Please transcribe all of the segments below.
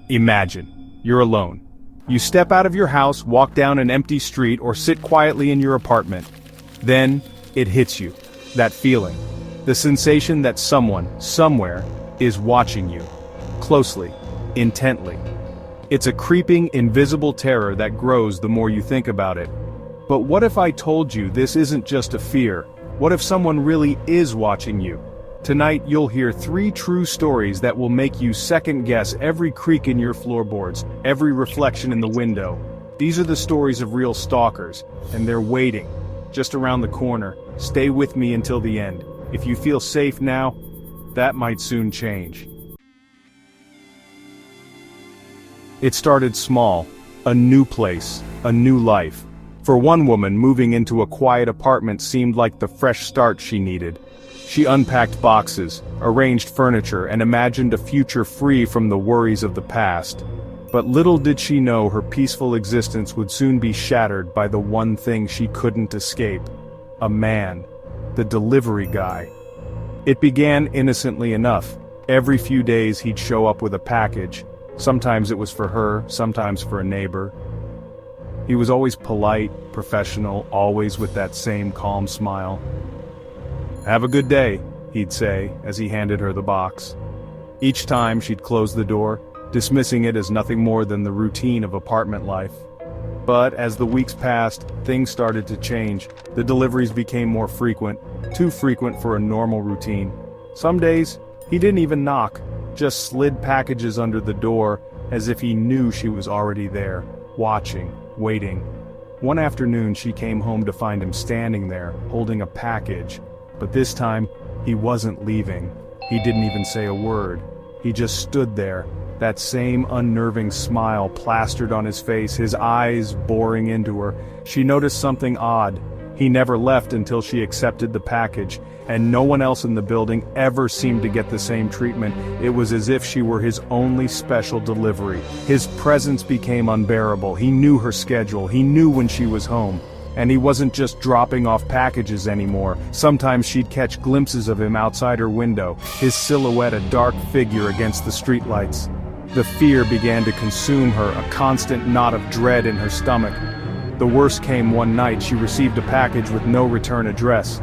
Imagine, you're alone. You step out of your house, walk down an empty street, or sit quietly in your apartment. Then, it hits you. That feeling. The sensation that someone, somewhere, is watching you. Closely. Intently. It's a creeping, invisible terror that grows the more you think about it. But what if I told you this isn't just a fear? What if someone really is watching you? Tonight you'll hear 3 true stories that will make you second-guess every creak in your floorboards, every reflection in the window. These are the stories of real stalkers, and they're waiting, just around the corner. Stay with me until the end. If you feel safe now, that might soon change. It started small, a new place, a new life. For one woman, moving into a quiet apartment seemed like the fresh start she needed. She unpacked boxes, arranged furniture, and imagined a future free from the worries of the past. But little did she know her peaceful existence would soon be shattered by the one thing she couldn't escape. A man. The delivery guy. It began innocently enough. Every few days he'd show up with a package. Sometimes it was for her, sometimes for a neighbor. He was always polite, professional, always with that same calm smile. "Have a good day," he'd say, as he handed her the box. Each time she'd close the door, dismissing it as nothing more than the routine of apartment life. But as the weeks passed, things started to change. The deliveries became more frequent, too frequent for a normal routine. Some days, he didn't even knock, just slid packages under the door, as if he knew she was already there, watching, waiting. One afternoon she came home to find him standing there, holding a package. But this time, he wasn't leaving. He didn't even say a word. He just stood there, that same unnerving smile plastered on his face, his eyes boring into her. She noticed something odd. He never left until she accepted the package, and no one else in the building ever seemed to get the same treatment. It was as if she were his only special delivery. His presence became unbearable. He knew her schedule. He knew when she was home. And he wasn't just dropping off packages anymore. Sometimes she'd catch glimpses of him outside her window, his silhouette a dark figure against the streetlights. The fear began to consume her, a constant knot of dread in her stomach. The worst came one night. She received a package with no return address.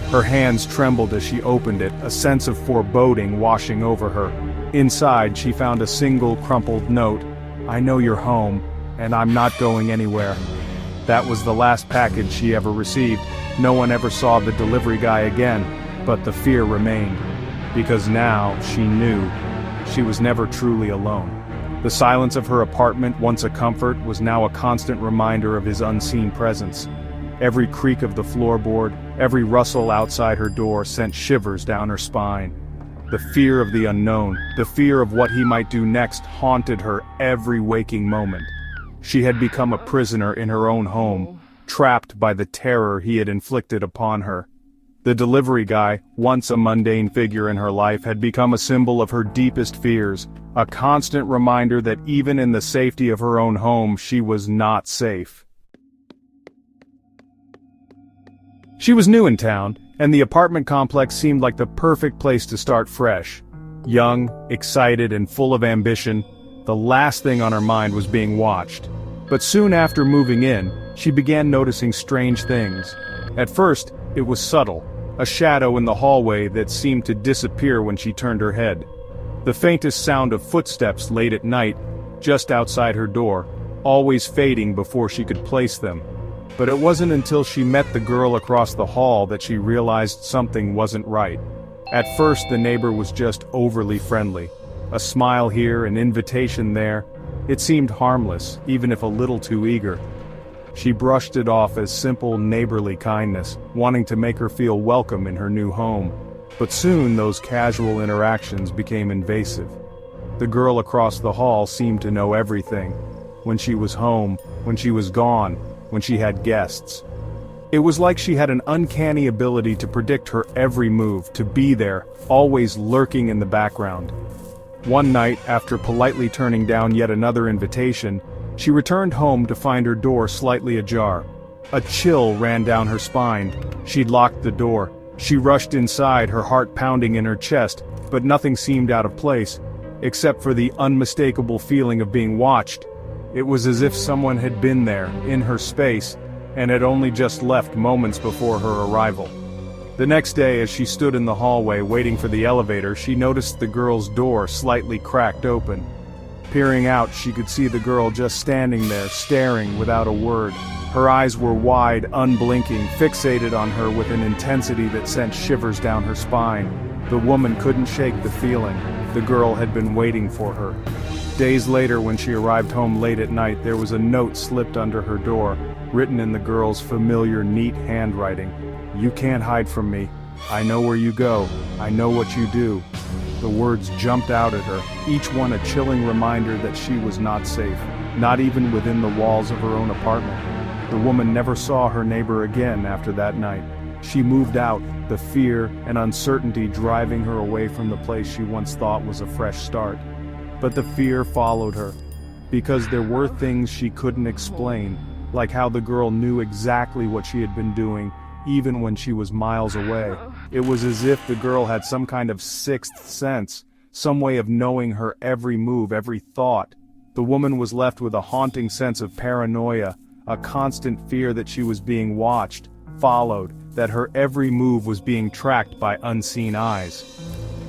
Her hands trembled as she opened it, a sense of foreboding washing over her. Inside, she found a single crumpled note. "I know you're home, and I'm not going anywhere." That was the last package she ever received. No one ever saw the delivery guy again, but the fear remained. Because now, she knew, she was never truly alone. The silence of her apartment, once a comfort, was now a constant reminder of his unseen presence. Every creak of the floorboard, every rustle outside her door sent shivers down her spine. The fear of the unknown, the fear of what he might do next, haunted her every waking moment. She had become a prisoner in her own home, trapped by the terror he had inflicted upon her. The delivery guy, once a mundane figure in her life, had become a symbol of her deepest fears, a constant reminder that even in the safety of her own home, she was not safe. She was new in town, and the apartment complex seemed like the perfect place to start fresh. Young, excited, and full of ambition, the last thing on her mind was being watched. But soon after moving in, she began noticing strange things. At first, it was subtle, a shadow in the hallway that seemed to disappear when she turned her head. The faintest sound of footsteps late at night, just outside her door, always fading before she could place them. But it wasn't until she met the girl across the hall that she realized something wasn't right. At first, the neighbor was just overly friendly. A smile here, an invitation there. It seemed harmless, even if a little too eager. She brushed it off as simple neighborly kindness, wanting to make her feel welcome in her new home. But soon those casual interactions became invasive. The girl across the hall seemed to know everything. When she was home, when she was gone, when she had guests. It was like she had an uncanny ability to predict her every move, to be there, always lurking in the background. One night, after politely turning down yet another invitation, she returned home to find her door slightly ajar. A chill ran down her spine. She'd locked the door. She rushed inside, her heart pounding in her chest, but nothing seemed out of place. except for the unmistakable feeling of being watched. It was as if someone had been there, in her space, and had only just left moments before her arrival. The next day, as she stood in the hallway waiting for the elevator, she noticed the girl's door slightly cracked open. Peering out, she could see the girl just standing there, staring without a word. Her eyes were wide, unblinking, fixated on her with an intensity that sent shivers down her spine. The woman couldn't shake the feeling. The girl had been waiting for her. Days later, when she arrived home late at night, there was a note slipped under her door, written in the girl's familiar, neat handwriting. "You can't hide from me. I know where you go. I know what you do." The words jumped out at her, each one a chilling reminder that she was not safe, not even within the walls of her own apartment. The woman never saw her neighbor again after that night. She moved out, the fear and uncertainty driving her away from the place she once thought was a fresh start. But the fear followed her, because there were things she couldn't explain, like how the girl knew exactly what she had been doing, even when she was miles away. It was as if the girl had some kind of sixth sense, some way of knowing her every move, every thought. The woman was left with a haunting sense of paranoia, a constant fear that she was being watched, followed, that her every move was being tracked by unseen eyes.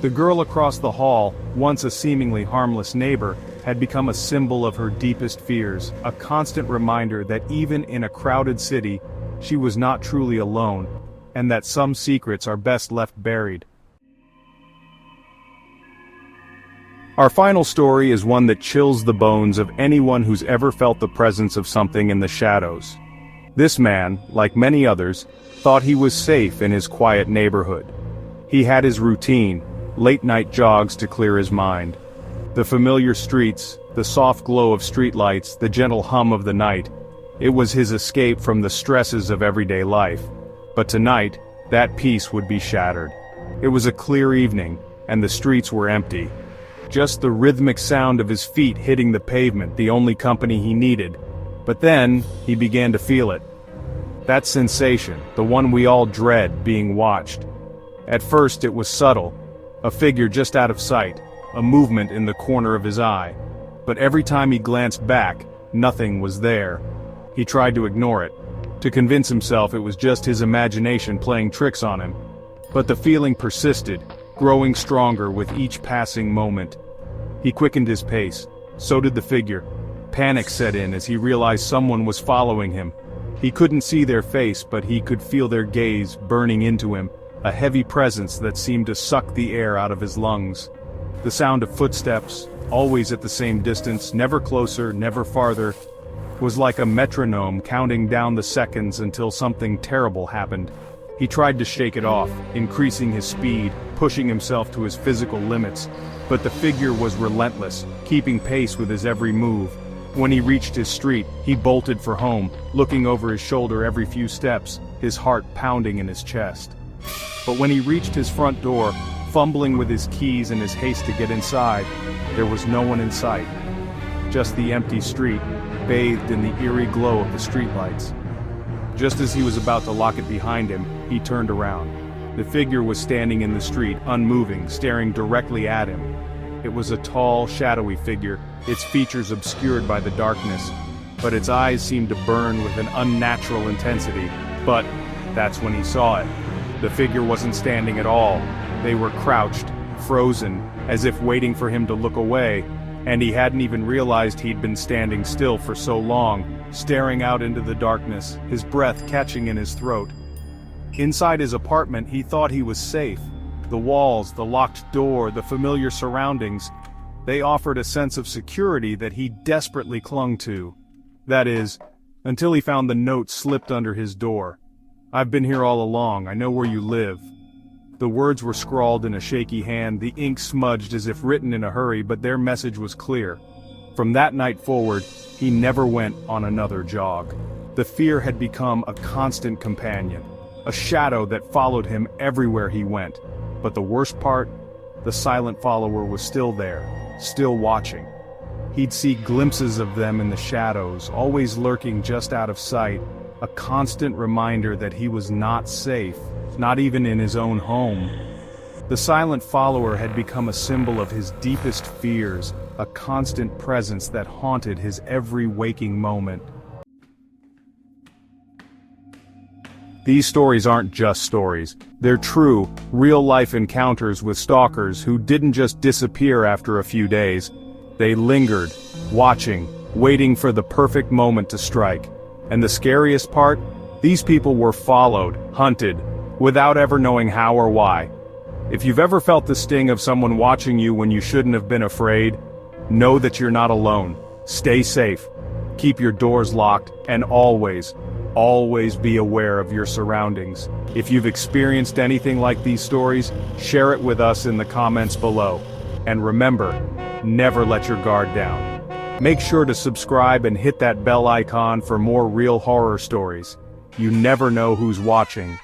The girl across the hall, once a seemingly harmless neighbor, had become a symbol of her deepest fears, a constant reminder that even in a crowded city, she was not truly alone, and that some secrets are best left buried. Our final story is one that chills the bones of anyone who's ever felt the presence of something in the shadows. This man, like many others, thought he was safe in his quiet neighborhood. He had his routine, late-night jogs to clear his mind. The familiar streets, the soft glow of streetlights, the gentle hum of the night. It was his escape from the stresses of everyday life. But tonight, that peace would be shattered. It was a clear evening, and the streets were empty. Just the rhythmic sound of his feet hitting the pavement, the only company he needed. But then, he began to feel it. That sensation, the one we all dread, being watched. At first it was subtle, a figure just out of sight, a movement in the corner of his eye. But every time he glanced back, nothing was there. He tried to ignore it, to convince himself it was just his imagination playing tricks on him. But the feeling persisted, growing stronger with each passing moment. He quickened his pace, so did the figure. Panic set in as he realized someone was following him. He couldn't see their face, but he could feel their gaze burning into him, a heavy presence that seemed to suck the air out of his lungs. The sound of footsteps, always at the same distance, never closer, never farther, was like a metronome counting down the seconds until something terrible happened. He tried to shake it off, increasing his speed, pushing himself to his physical limits, but the figure was relentless, keeping pace with his every move. When he reached his street, he bolted for home, looking over his shoulder every few steps, his heart pounding in his chest. But when he reached his front door, fumbling with his keys in his haste to get inside, there was no one in sight. Just the empty street, bathed in the eerie glow of the streetlights. Just as he was about to lock it behind him, he turned around. The figure was standing in the street, unmoving, staring directly at him. It was a tall, shadowy figure, its features obscured by the darkness, but its eyes seemed to burn with an unnatural intensity. But that's when he saw it. The figure wasn't standing at all. They were crouched, frozen, as if waiting for him to look away, and he hadn't even realized he'd been standing still for so long, staring out into the darkness, his breath catching in his throat. Inside his apartment, he thought he was safe. The walls, the locked door, the familiar surroundings, they offered a sense of security that he desperately clung to. That is, until he found the note slipped under his door. "I've been here all along, I know where you live." The words were scrawled in a shaky hand, the ink smudged as if written in a hurry, but their message was clear. From that night forward, he never went on another jog. The fear had become a constant companion, a shadow that followed him everywhere he went. But the worst part, the silent follower was still there, still watching. He'd see glimpses of them in the shadows, always lurking just out of sight, a constant reminder that he was not safe, not even in his own home. The silent follower had become a symbol of his deepest fears, a constant presence that haunted his every waking moment. These stories aren't just stories. They're true, real-life encounters with stalkers who didn't just disappear after a few days. They lingered, watching, waiting for the perfect moment to strike. And the scariest part? These people were followed, hunted, without ever knowing how or why. If you've ever felt the sting of someone watching you when you shouldn't have been afraid, know that you're not alone. Stay safe. Keep your doors locked, and always be aware of your surroundings. If you've experienced anything like these stories, share it with us in the comments below. And remember, never let your guard down. Make sure to subscribe and hit that bell icon for more real horror stories. You never know who's watching,